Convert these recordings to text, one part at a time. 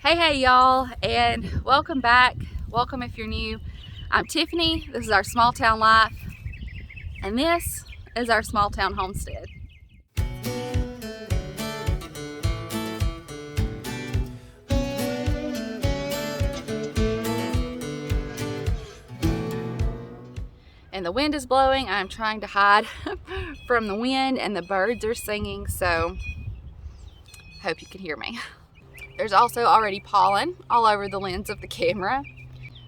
Hey y'all, and welcome back. Welcome if you're new. I'm Tiffany. This is our small town life, and this is our small town homestead. And the wind is blowing. I'm trying to hide from the wind, and the birds are singing, so I hope you can hear me. There's also already pollen all over the lens of the camera.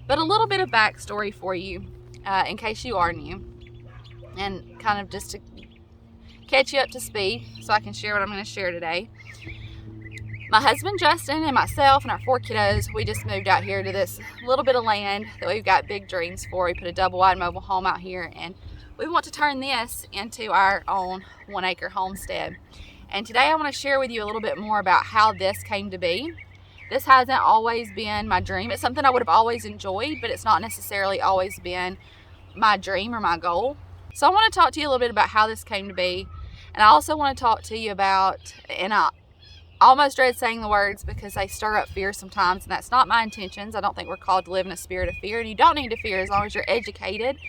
But a little bit of backstory for you, in case you are new, and kind of just to catch you up to speed so I can share what I'm going to share today. My husband Justin and myself and our 4 kiddos, we just moved out here to this little bit of land that we've got big dreams for. We put a double wide mobile home out here, and we want to turn this into our own 1 acre homestead. And today I want to share with you a little bit more about how this came to be. This hasn't always been my dream. It's something I would have always enjoyed, but it's not necessarily always been my dream or my goal. So I want to talk to you a little bit about how this came to be. And I also want to talk to you about, and I almost dread saying the words because they stir up fear sometimes, and that's not my intentions. I don't think we're called to live in a spirit of fear, and you don't need to fear as long as you're educated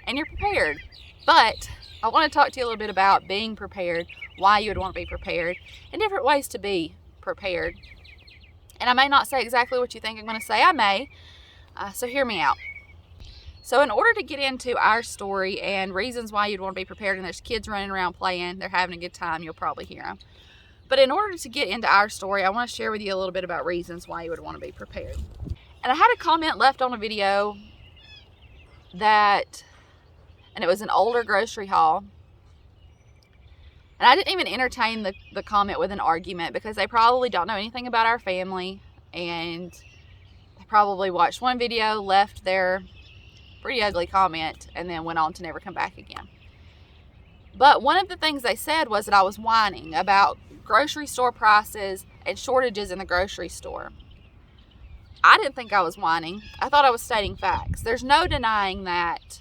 and you're prepared. But I want to talk to you a little bit about being prepared, why you would want to be prepared, and different ways to be prepared. And I may not say exactly what you think I'm going to say. I may. So hear me out. So in order to get into our story and reasons why you'd want to be prepared, and there's kids running around playing, they're having a good time, you'll probably hear them. But in order to get into our story, I want to share with you a little bit about reasons why you would want to be prepared. And I had a comment left on a video and it was an older grocery haul. And I didn't even entertain the comment with an argument because they probably don't know anything about our family, and they probably watched one video, left their pretty ugly comment, and then went on to never come back again. But one of the things they said was that I was whining about grocery store prices and shortages in the grocery store. I didn't think I was whining. I thought I was stating facts. There's no denying that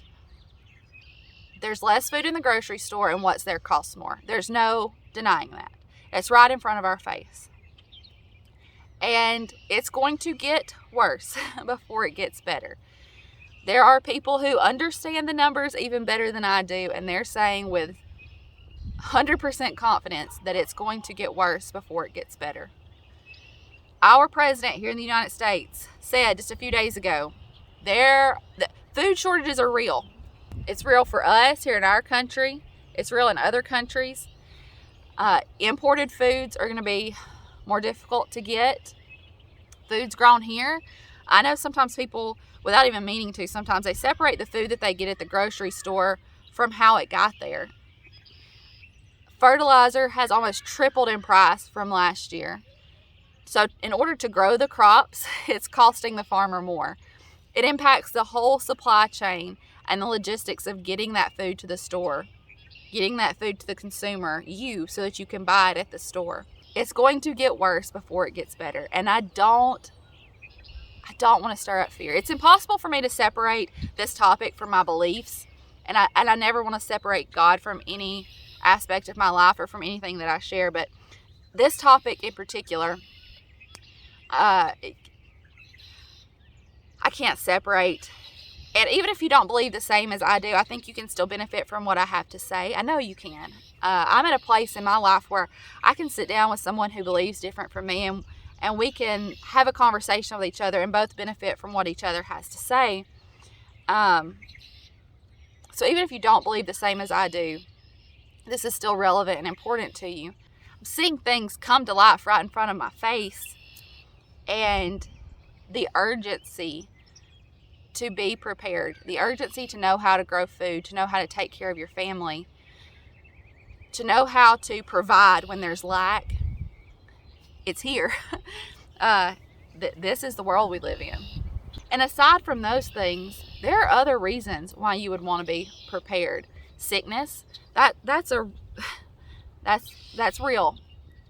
there's less food in the grocery store, and what's there costs more. There's no denying that. It's right in front of our face. And it's going to get worse before it gets better. There are people who understand the numbers even better than I do, and they're saying with 100% confidence that it's going to get worse before it gets better. Our president here in the United States said just a few days ago, the food shortages are real. It's real for us here in our country. It's real in other countries. Imported foods are going to be more difficult to get. Foods grown here. I know sometimes people, without even meaning to, sometimes they separate the food that they get at the grocery store from how it got there. Fertilizer has almost tripled in price from last year. So in order to grow the crops, it's costing the farmer more. It impacts the whole supply chain and the logistics of getting that food to the store, getting that food to the consumer, so that you can buy it at the store. It's going to get worse before it gets better. And I don't want to stir up fear. It's impossible for me to separate this topic from my beliefs. And I never want to separate God from any aspect of my life or from anything that I share. But this topic in particular, I can't separate. And even if you don't believe the same as I do, I think you can still benefit from what I have to say. I know you can. I'm at a place in my life where I can sit down with someone who believes different from me, and we can have a conversation with each other and both benefit from what each other has to say. So even if you don't believe the same as I do, this is still relevant and important to you. I'm seeing things come to life right in front of my face, and the urgency to be prepared, the urgency to know how to grow food, to know how to take care of your family, to know how to provide when there's lack, it's here. This is the world we live in. And aside from those things, there are other reasons why you would want to be prepared. Sickness, that's real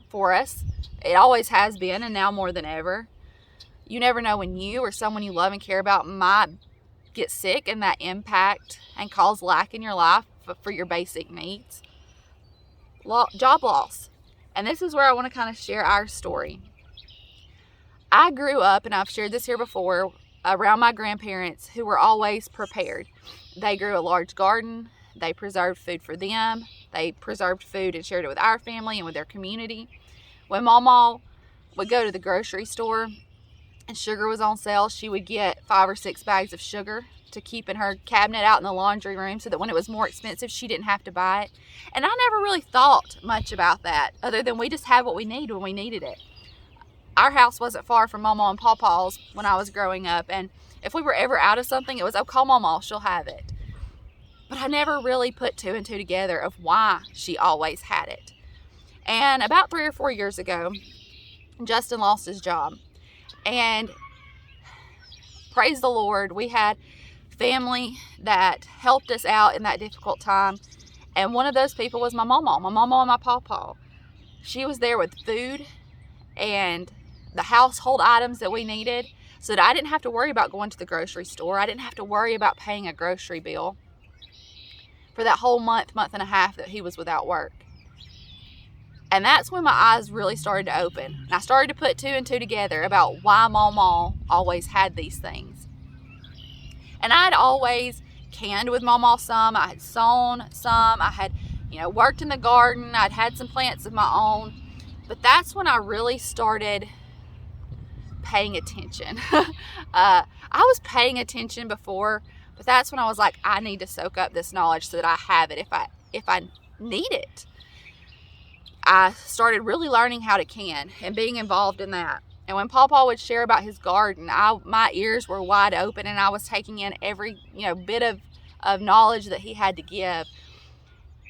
for us. It always has been, and now more than ever. You never know when you or someone you love and care about might get sick, and that impact and cause lack in your life for your basic needs. Job loss. And this is where I want to kind of share our story. I grew up, and I've shared this here before, around my grandparents who were always prepared. They grew a large garden. They preserved food for them. They preserved food and shared it with our family and with their community. When Mama would go to the grocery store and sugar was on sale, she would get 5 or 6 bags of sugar to keep in her cabinet out in the laundry room so that when it was more expensive, she didn't have to buy it. And I never really thought much about that, other than we just had what we needed when we needed it. Our house wasn't far from Mama and Papa's when I was growing up, and if we were ever out of something, it was, oh, call Mama, she'll have it. But I never really put 2 and 2 together of why she always had it. And about 3 or 4 years ago, Justin lost his job. And praise the Lord, we had family that helped us out in that difficult time. And one of those people was my mama and my pawpaw. She was there with food and the household items that we needed so that I didn't have to worry about going to the grocery store. I didn't have to worry about paying a grocery bill for that whole month and a half that he was without work. And that's when my eyes really started to open. And I started to put 2 and 2 together about why Mama always had these things. And I had always canned with Mama some. I had sown some. I had, worked in the garden. I'd had some plants of my own. But that's when I really started paying attention. I was paying attention before, but that's when I was like, I need to soak up this knowledge so that I have it if I need it. I started really learning how to can and being involved in that. And when Pawpaw would share about his garden, my ears were wide open and I was taking in every bit of knowledge that he had to give.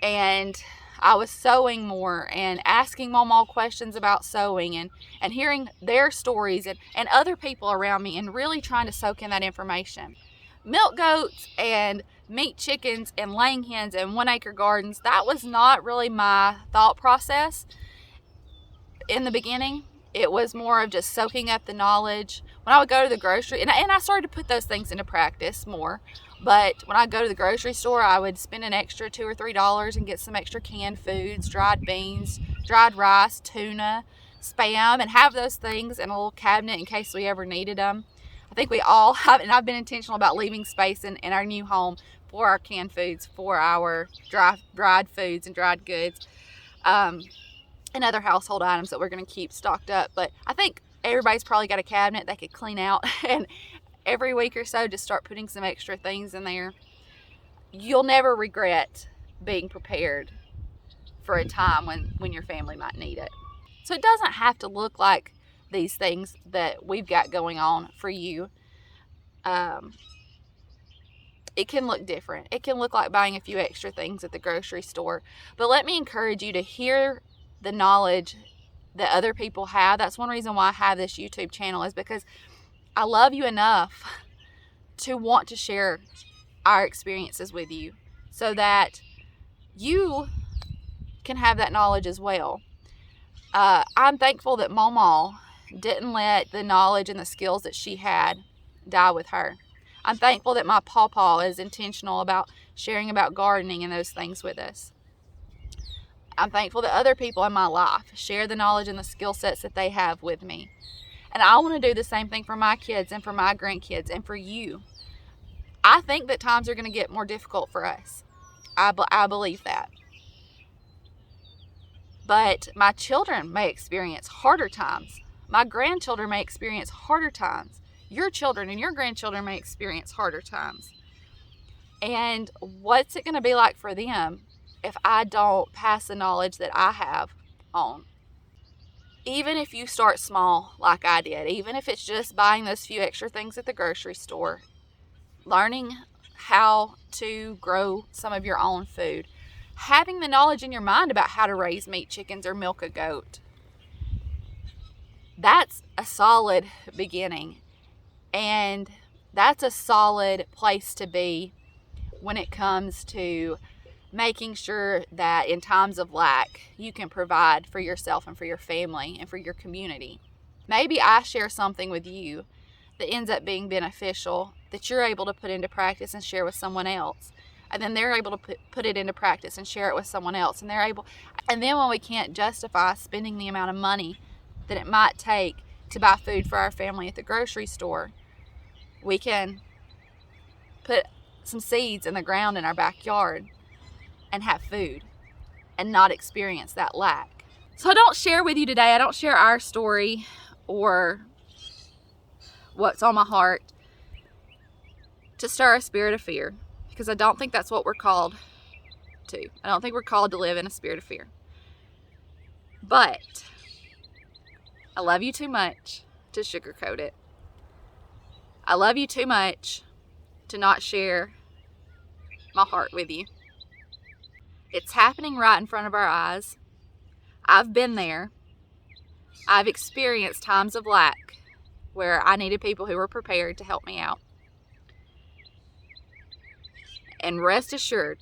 And I was sewing more and asking Mama questions about sewing and hearing their stories and other people around me and really trying to soak in that information. Milk goats and meat chickens and laying hens and 1 acre gardens, that was not really my thought process in the beginning. It was more of just soaking up the knowledge. When I would go to the grocery, and I started to put those things into practice more, but when I go to the grocery store, I would spend an extra $2 or $3 and get some extra canned foods, dried beans, dried rice, tuna, Spam, and have those things in a little cabinet in case we ever needed them. I think we all have, and I've been intentional about leaving space in our new home for our canned foods, for our dried foods and dried goods, and other household items that we're going to keep stocked up. But I think everybody's probably got a cabinet they could clean out and every week or so just start putting some extra things in there. You'll never regret being prepared for a time when your family might need it. So it doesn't have to look like these things that we've got going on for you. It can look different. It can look like buying a few extra things at the grocery store. But let me encourage you to hear the knowledge that other people have. That's one reason why I have this YouTube channel, is because I love you enough to want to share our experiences with you so that you can have that knowledge as well. I'm thankful that Mama didn't let the knowledge and the skills that she had die with her. I'm thankful that my pawpaw is intentional about sharing about gardening and those things with us. I'm thankful that other people in my life share the knowledge and the skill sets that they have with me. And I want to do the same thing for my kids and for my grandkids and for you. I think that times are going to get more difficult for us. I believe that. But my children may experience harder times. My grandchildren may experience harder times. Your children and your grandchildren may experience harder times. And what's it going to be like for them if I don't pass the knowledge that I have on? Even if you start small like I did, even if it's just buying those few extra things at the grocery store, learning how to grow some of your own food, having the knowledge in your mind about how to raise meat chickens or milk a goat, that's a solid beginning. And that's a solid place to be when it comes to making sure that in times of lack, you can provide for yourself and for your family and for your community. Maybe I share something with you that ends up being beneficial, that you're able to put into practice and share with someone else. And then they're able to put it into practice and share it with someone else. And then when we can't justify spending the amount of money that it might take to buy food for our family at the grocery store, we can put some seeds in the ground in our backyard and have food and not experience that lack. So I don't share with you today, I don't share our story or what's on my heart to stir a spirit of fear, because I don't think that's what we're called to. I don't think we're called to live in a spirit of fear. But I love you too much to sugarcoat it. I love you too much to not share my heart with you. It's happening right in front of our eyes. I've been there. I've experienced times of lack where I needed people who were prepared to help me out. And rest assured,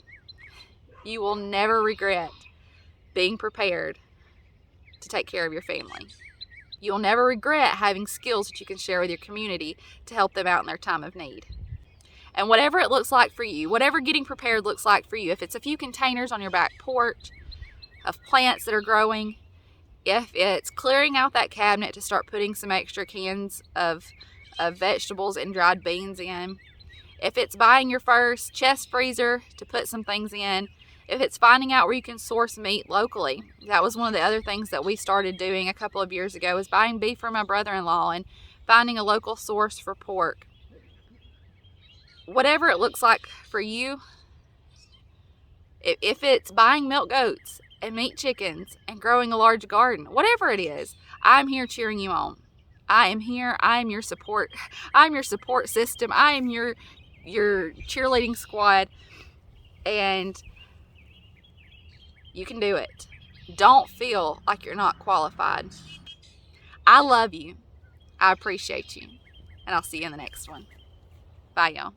you will never regret being prepared to take care of your family. You'll never regret having skills that you can share with your community to help them out in their time of need. And whatever it looks like for you, whatever getting prepared looks like for you, if it's a few containers on your back porch of plants that are growing, if it's clearing out that cabinet to start putting some extra cans of vegetables and dried beans in, if it's buying your first chest freezer to put some things in, if it's finding out where you can source meat locally. That was one of the other things that we started doing a couple of years ago, was buying beef from my brother-in-law and finding a local source for pork. Whatever it looks like for you, if it's buying milk goats and meat chickens and growing a large garden, whatever it is, I'm here cheering you on. I am here. I am your support. I'm your support system. I am your cheerleading squad, and you can do it. Don't feel like you're not qualified. I love you. I appreciate you. And I'll see you in the next one. Bye, y'all.